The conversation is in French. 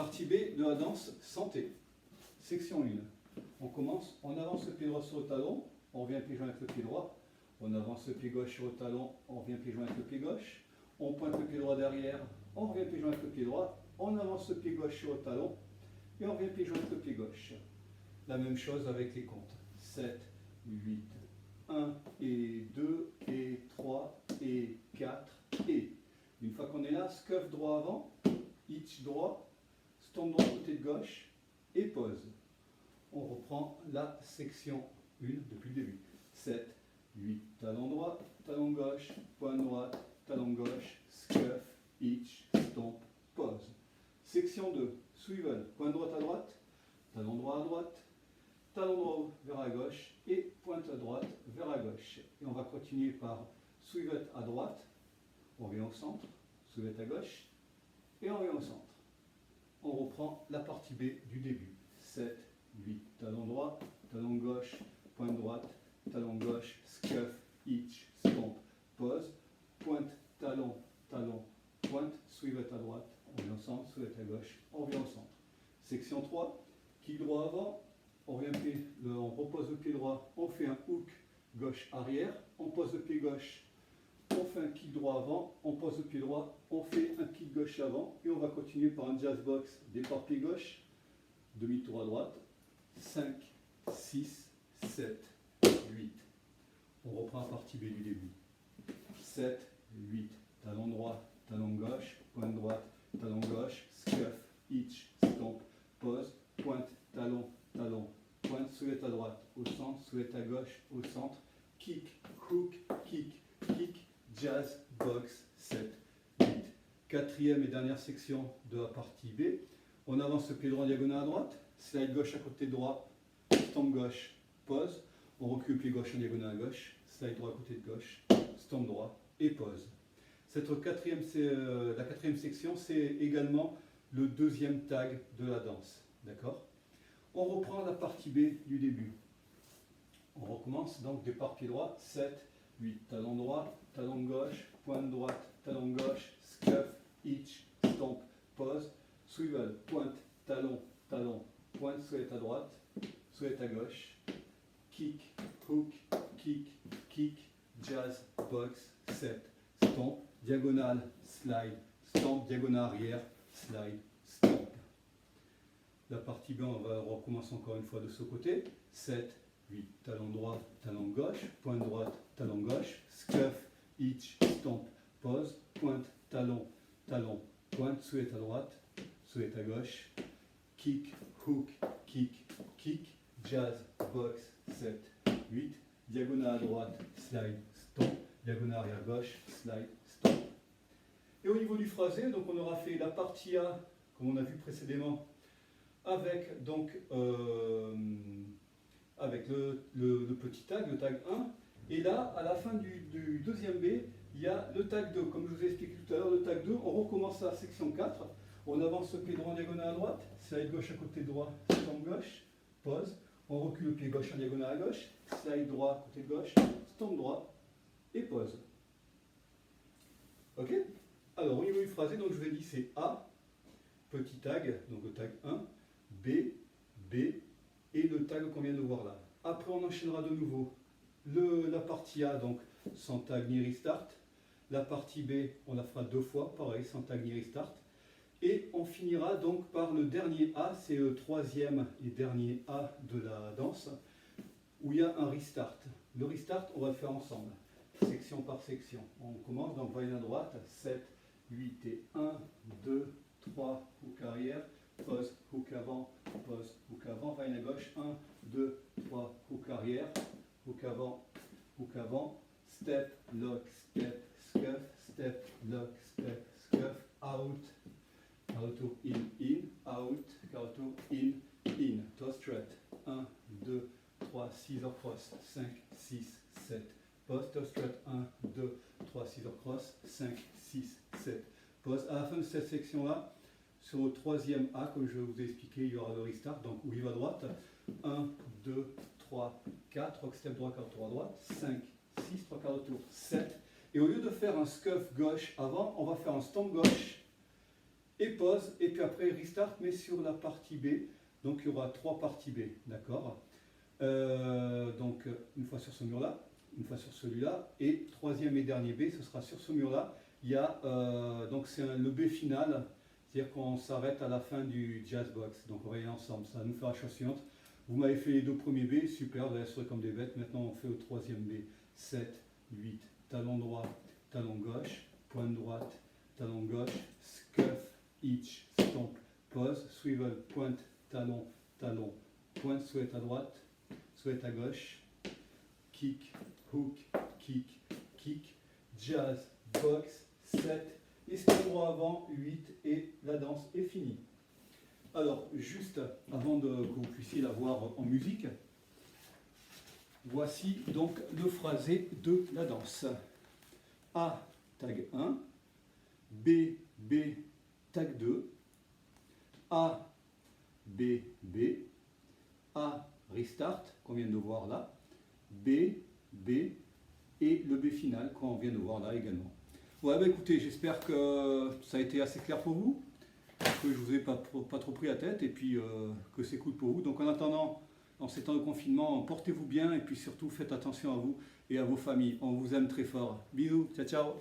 Partie B de la danse santé. Section 1. On commence, on avance le pied droit sur le talon, on revient pied joint avec le pied droit. On avance le pied gauche sur le talon, on revient pied joint avec le pied gauche. On pointe le pied droit derrière, on revient pied joint avec le pied droit. On avance le pied gauche sur le talon et on revient pied joint avec le pied gauche. La même chose avec les comptes. 7, 8, 1 et 2 et 3 et 4 et. Une fois qu'on est là, scuff droit avant, hitch droit, stomp droit côté de gauche et pause. On reprend la section 1 depuis le début. 7, 8, talon droit, talon gauche, pointe droite, talon gauche, scuff, hitch, stomp, pause. Section 2, swivel, pointe droite à droite, talon droit à droite, talon droit vers la gauche et pointe à droite vers la gauche. Et on va continuer par swivel à droite, on revient au centre, swivel à gauche et on revient au centre. On reprend la partie B du début. 7, 8, talon droit, talon gauche, pointe droite, talon gauche, scuff, hitch, stomp, pause, pointe, talon, talon, pointe, swivel à droite, on revient au centre, swivel à gauche, on revient au centre. Section 3, kick droit avant, on repose le pied droit, on fait un hook gauche arrière, on pose le pied gauche, on fait un kick droit avant, on pose le pied droit, on fait un kick gauche avant et on va continuer par un jazz box, départ pied gauche, demi-tour à droite, 5, 6, 7, 8. On reprend la partie B du début. 7, 8, talon droit, talon gauche, pointe droite, talon gauche, scuff, hitch, stomp, pause, pointe, talon, talon, pointe, soulève à droite, au centre, soulève à gauche, au centre, kick, hook, kick, kick, jazz, box, 7, 8. Quatrième et dernière section de la partie B. On avance le pied droit en diagonale à droite, slide gauche à côté droit, stomp gauche, pause. On recule le pied gauche en diagonale à gauche, slide droit à côté de gauche, stomp droit et pause. La quatrième section, c'est également le deuxième tag de la danse. D'accord ? On reprend la partie B du début. On recommence donc départ pied droit, 7, 8, talon droit, talon gauche, pointe droite, talon gauche, scuff, hitch, stomp, pause, swivel, pointe, talon, talon, pointe, soulève à droite, soulève à gauche, kick, hook, kick, kick, jazz, box, 7, stomp, diagonale, slide, stomp, diagonale arrière, slide, stomp. La partie B, on va recommencer encore une fois de ce côté. 7, 8, talon droit, talon gauche, pointe droite, talon gauche, scuff, hitch, stomp, pause, pointe, talon, talon, pointe, soulève à droite, soulève à gauche, kick, hook, kick, kick, jazz, box, 7, 8, diagonale à droite, slide, stomp, diagonale arrière gauche, slide, stomp. Et au niveau du phrasé, donc on aura fait la partie A, comme on a vu précédemment, avec donc avec le petit tag, le tag 1. Et là, à la fin du deuxième B, il y a le tag 2. Comme je vous ai expliqué tout à l'heure, le tag 2, on recommence à la section 4. On avance le pied droit en diagonale à droite, slide gauche à côté droit, stomp gauche, pause. On recule le pied gauche en diagonale à gauche, slide droit côté gauche, stomp droit et pause. Ok? Alors, au niveau du phrasé, donc je vous ai dit c'est A, petit tag, donc le tag 1, B, B et le tag qu'on vient de voir là. Après, on enchaînera de nouveau la partie A, donc sans tag ni restart. La partie B, on la fera deux fois, pareil, sans tag ni restart. Et on finira donc par le dernier A, c'est le troisième et dernier A de la danse, où il y a un restart. Le restart, on va le faire ensemble, section par section. On commence, donc va à droite, 7, 8 et 1, 2, 3, hook arrière, pause, hook avant, va à gauche, 1, 2, 3, hook arrière, hook avant, step, lock, step, scuff, step, lock, step, scuff, out, carreau in, out, carreau in, toe strut, 1, 2, 3, 6 heures cross, 5, 6, 7, pause, toe strut, 1, 2, 3, 6 heures cross, 5, 6, 7, pause. À la fin de cette section-là, sur le troisième A, comme je vous ai expliqué, il y aura le restart, donc où il va à droite, 1, 2, 3, 4, rock step droit, quart tour à droite, 5, 6, 3 quarts de tour, 7. Et au lieu de faire un scuff gauche avant, on va faire un stomp gauche et pause, et puis après restart, mais sur la partie B. Donc il y aura 3 parties B, d'accord. Donc une fois sur ce mur-là, une fois sur celui-là, et troisième et dernier B, ce sera sur ce mur-là. Il y a, donc c'est le B final, c'est-à-dire qu'on s'arrête à la fin du jazz box. Donc on va y aller ensemble, ça va nous faire la chose suivante. Vous m'avez fait les 2 premiers B, super, vous allez assurer comme des bêtes. Maintenant on fait au troisième B, 7, 8, talon droit, talon gauche, pointe droite, talon gauche, scuff, hitch, stomp, pause, swivel, pointe, talon, talon, pointe, souhaite à droite, souhaite à gauche, kick, hook, kick, kick, jazz, box, 7, escalier droit avant, 8 et la danse est finie. Alors, juste avant que vous puissiez la voir en musique, voici donc le phrasé de la danse. A, tag 1, B, B, tag 2, A, B, B, A, restart, qu'on vient de voir là, B, B, et le B final, qu'on vient de voir là également. Ouais, bah écoutez, j'espère que ça a été assez clair pour vous, que je ne vous ai pas trop pris la tête, et puis que c'est cool pour vous. Donc en attendant, dans ces temps de confinement, portez-vous bien, et puis surtout faites attention à vous et à vos familles. On vous aime très fort. Bisous, ciao ciao.